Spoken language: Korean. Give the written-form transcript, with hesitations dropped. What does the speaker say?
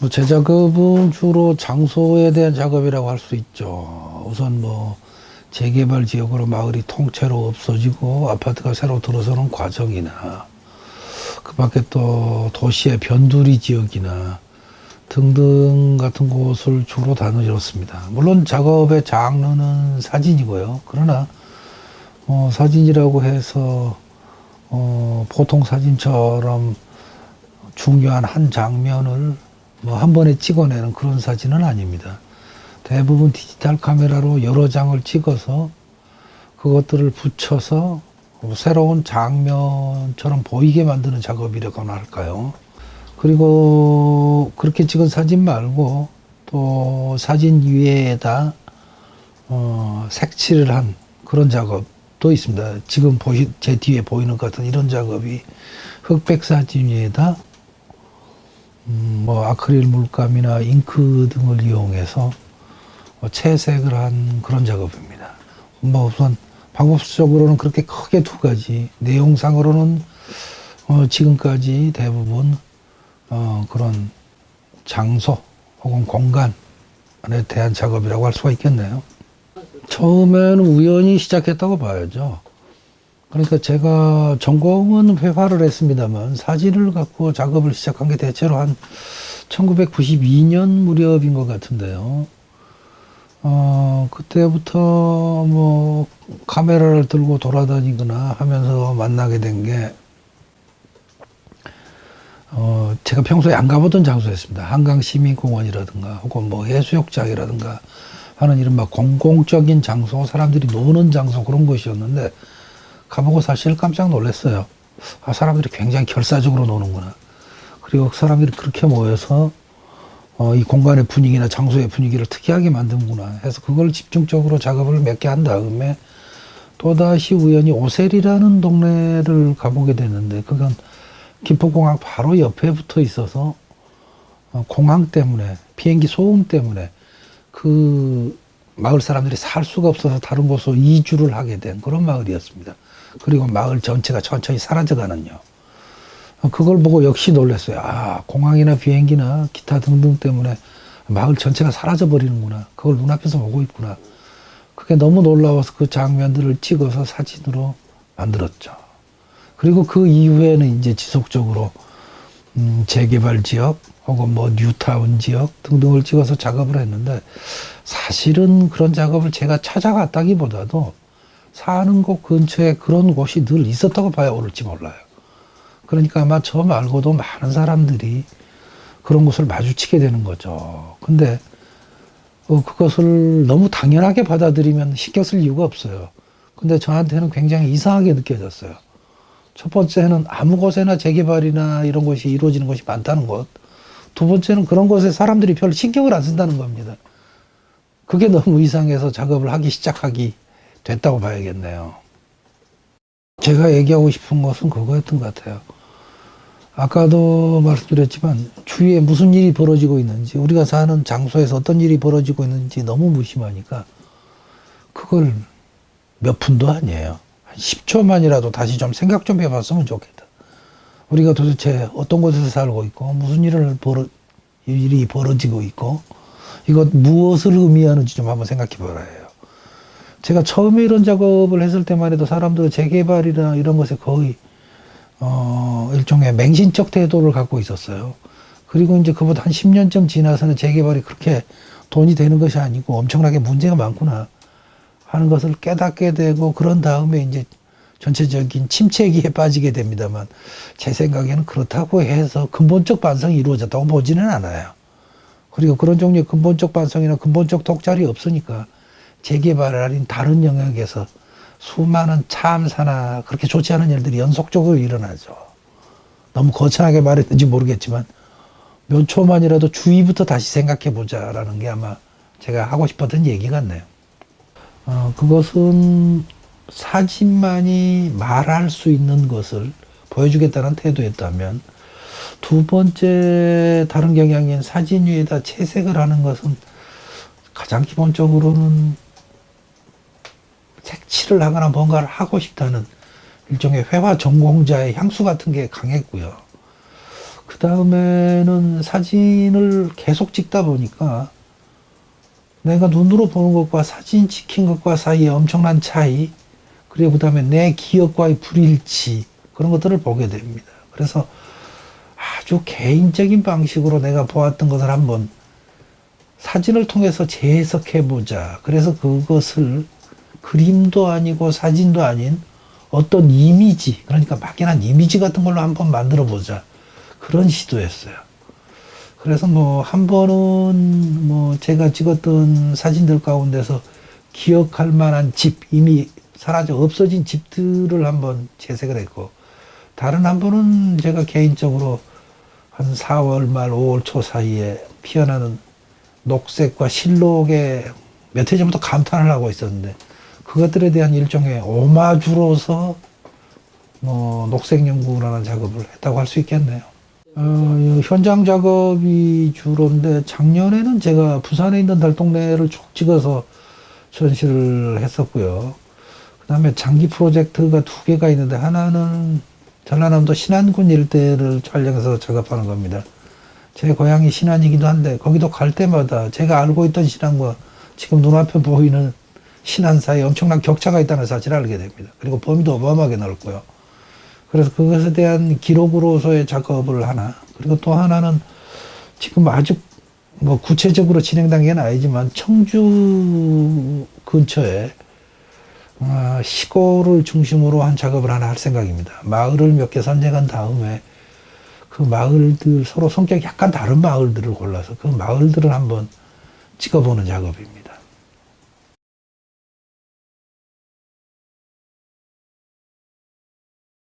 뭐 제 작업은 주로 장소에 대한 작업이라고 할 수 있죠. 우선 뭐 재개발 지역으로 마을이 통째로 없어지고 아파트가 새로 들어서는 과정이나 그 밖에 또 도시의 변두리 지역이나 등등 같은 곳을 주로 다루었습니다. 물론 작업의 장르는 사진이고요. 그러나 사진이라고 해서 보통 사진처럼 중요한 한 장면을 뭐 한 번에 찍어내는 그런 사진은 아닙니다. 대부분 디지털 카메라로 여러 장을 찍어서 그것들을 붙여서 새로운 장면처럼 보이게 만드는 작업이라고나 할까요. 그리고 그렇게 찍은 사진 말고 또 사진 위에다 색칠을 한 그런 작업도 있습니다. 지금 제 뒤에 보이는 것 같은 이런 작업이 흑백 사진 위에다 뭐 아크릴 물감이나 잉크 등을 이용해서 채색을 한 그런 작업입니다. 뭐 우선 방법적으로는 그렇게 크게 두 가지, 내용상으로는 지금까지 대부분 그런 장소 혹은 공간에 대한 작업이라고 할 수가 있겠네요. 처음에는 우연히 시작했다고 봐야죠. 그러니까 제가 전공은 회화를 했습니다만 사진을 갖고 작업을 시작한 게 대체로 한 1992년 무렵인 것 같은데요. 그때부터 뭐 카메라를 들고 돌아다니거나 하면서 만나게 된 게 제가 평소에 안 가보던 장소였습니다. 한강시민공원이라든가 혹은 뭐 해수욕장이라든가 하는 이런 막 공공적인 장소, 사람들이 노는 장소 그런 곳이었는데 가보고 사실 깜짝 놀랐어요. 아, 사람들이 굉장히 결사적으로 노는구나. 그리고 사람들이 그렇게 모여서 이 공간의 분위기나 장소의 분위기를 특이하게 만드는구나 해서 그걸 집중적으로 작업을 몇 개 한 다음에 또다시 우연히 오셀이라는 동네를 가보게 됐는데 그건 김포공항 바로 옆에 붙어 있어서 공항 때문에 비행기 소음 때문에 그 마을 사람들이 살 수가 없어서 다른 곳으로 이주를 하게 된 그런 마을이었습니다. 그리고 마을 전체가 천천히 사라져가는요. 그걸 보고 역시 놀랐어요. 아, 공항이나 비행기나 기타 등등 때문에 마을 전체가 사라져 버리는구나. 그걸 눈앞에서 보고 있구나. 그게 너무 놀라워서 그 장면들을 찍어서 사진으로 만들었죠. 그리고 그 이후에는 이제 지속적으로 재개발 지역 혹은 뭐 뉴타운 지역 등등을 찍어서 작업을 했는데 사실은 그런 작업을 제가 찾아갔다기보다도 사는 곳 근처에 그런 곳이 늘 있었다고 봐야 옳을지 몰라요. 그러니까 아마 저 말고도 많은 사람들이 그런 곳을 마주치게 되는 거죠. 근데 그것을 너무 당연하게 받아들이면 신경 쓸 이유가 없어요. 근데 저한테는 굉장히 이상하게 느껴졌어요. 첫 번째는 아무 곳에나 재개발이나 이런 것이 이루어지는 것이 많다는 것. 두 번째는 그런 곳에 사람들이 별로 신경을 안 쓴다는 겁니다. 그게 너무 이상해서 작업을 하기 시작하기 됐다고 봐야겠네요. 제가 얘기하고 싶은 것은 그거였던 것 같아요. 아까도 말씀드렸지만 주위에 무슨 일이 벌어지고 있는지 우리가 사는 장소에서 어떤 일이 벌어지고 있는지 너무 무심하니까 그걸 몇 분도 아니에요. 한 10초만이라도 다시 좀 생각 좀 해봤으면 좋겠다. 우리가 도대체 어떤 곳에서 살고 있고 무슨 일이 벌어지고 있고 이것 무엇을 의미하는지 좀 한번 생각해 보라 해요. 제가 처음에 이런 작업을 했을 때만 해도 사람들은 재개발이나 이런 것에 거의 일종의 맹신적 태도를 갖고 있었어요. 그리고 이제 그보다 한 10년쯤 지나서는 재개발이 그렇게 돈이 되는 것이 아니고 엄청나게 문제가 많구나 하는 것을 깨닫게 되고 그런 다음에 이제 전체적인 침체기에 빠지게 됩니다만 제 생각에는 그렇다고 해서 근본적 반성이 이루어졌다고 보지는 않아요. 그리고 그런 종류의 근본적 반성이나 근본적 독잘이 없으니까 재개발을 아닌 다른 영역에서 수많은 참사나 그렇게 좋지 않은 일들이 연속적으로 일어나죠. 너무 거창하게 말했는지 모르겠지만 몇 초만이라도 주위부터 다시 생각해 보자라는 게 아마 제가 하고 싶었던 얘기 같네요. 그것은 사진만이 말할 수 있는 것을 보여주겠다는 태도였다면 두 번째 다른 경향인 사진 위에다 채색을 하는 것은 가장 기본적으로는 색칠을 하거나 뭔가를 하고 싶다는 일종의 회화 전공자의 향수 같은 게 강했고요. 그 다음에는 사진을 계속 찍다 보니까 내가 눈으로 보는 것과 사진 찍힌 것과 사이에 엄청난 차이, 그리고 그 다음에 내 기억과의 불일치, 그런 것들을 보게 됩니다. 그래서 아주 개인적인 방식으로 내가 보았던 것을 한번 사진을 통해서 재해석해보자. 그래서 그것을 그림도 아니고 사진도 아닌 어떤 이미지, 그러니까 막연한 이미지 같은 걸로 한번 만들어보자. 그런 시도였어요. 그래서 뭐 한 번은 뭐 제가 찍었던 사진들 가운데서 기억할 만한 집, 이미 사라져 없어진 집들을 한번 재색을 했고, 다른 한 번은 제가 개인적으로 한 4월 말 5월 초 사이에 피어나는 녹색과 실록에 몇 해 전부터 감탄을 하고 있었는데, 그것들에 대한 일종의 오마주로서 뭐 녹색 연구라는 작업을 했다고 할 수 있겠네요. 현장 작업이 주로인데, 작년에는 제가 부산에 있는 달동네를 쭉 찍어서 전시를 했었고요. 그 다음에 장기 프로젝트가 두 개가 있는데, 하나는 전라남도 신안군 일대를 촬영해서 작업하는 겁니다. 제 고향이 신안이기도 한데, 거기도 갈 때마다 제가 알고 있던 신안과 지금 눈앞에 보이는 신안 사이에 엄청난 격차가 있다는 사실을 알게 됩니다. 그리고 범위도 어마어마하게 넓고요. 그래서 그것에 대한 기록으로서의 작업을 하나, 그리고 또 하나는 지금 아주 뭐 구체적으로 진행된 게 아니지만 청주 근처에 시골을 중심으로 한 작업을 하나 할 생각입니다. 마을을 몇 개 선정한 다음에 그 마을들, 서로 성격이 약간 다른 마을들을 골라서 그 마을들을 한번 찍어보는 작업입니다.